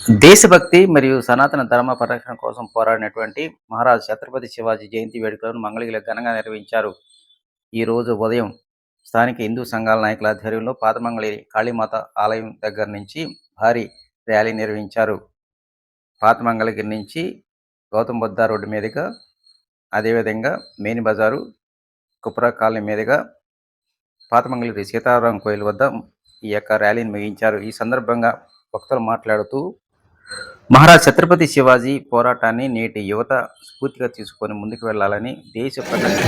దేశభక్తి మరియు సనాతన ధర్మ పరిరక్షణ కోసం పోరాడినటువంటి మహారాజ్ ఛత్రపతి శివాజీ జయంతి వేడుకలను మంగళగిరిలో ఘనంగా నిర్వహించారు. ఈరోజు ఉదయం స్థానిక హిందూ సంఘాల నాయకుల ఆధ్వర్యంలో పాత మంగళగిరి కాళీమాత ఆలయం దగ్గర నుంచి భారీ ర్యాలీ నిర్వహించారు. పాత మంగళగిరి నుంచి గౌతమ్ బుద్ధ రోడ్డు మీదుగా, అదేవిధంగా మెయిన్ బజారు, కుప్రా కాలనీ మీదుగా పాత మంగళగిరి సీతారాం కోయిల్ వద్ద ఈ యొక్క ర్యాలీని ముగించారు. ఈ సందర్భంగా భక్తులు మాట్లాడుతూ మహారాజ్ ఛత్రపతి శివాజీ పోరాటాన్ని నేటి యువత స్ఫూర్తిగా తీసుకొని ముందుకు వెళ్లాలని, దేశ ప్రజలకు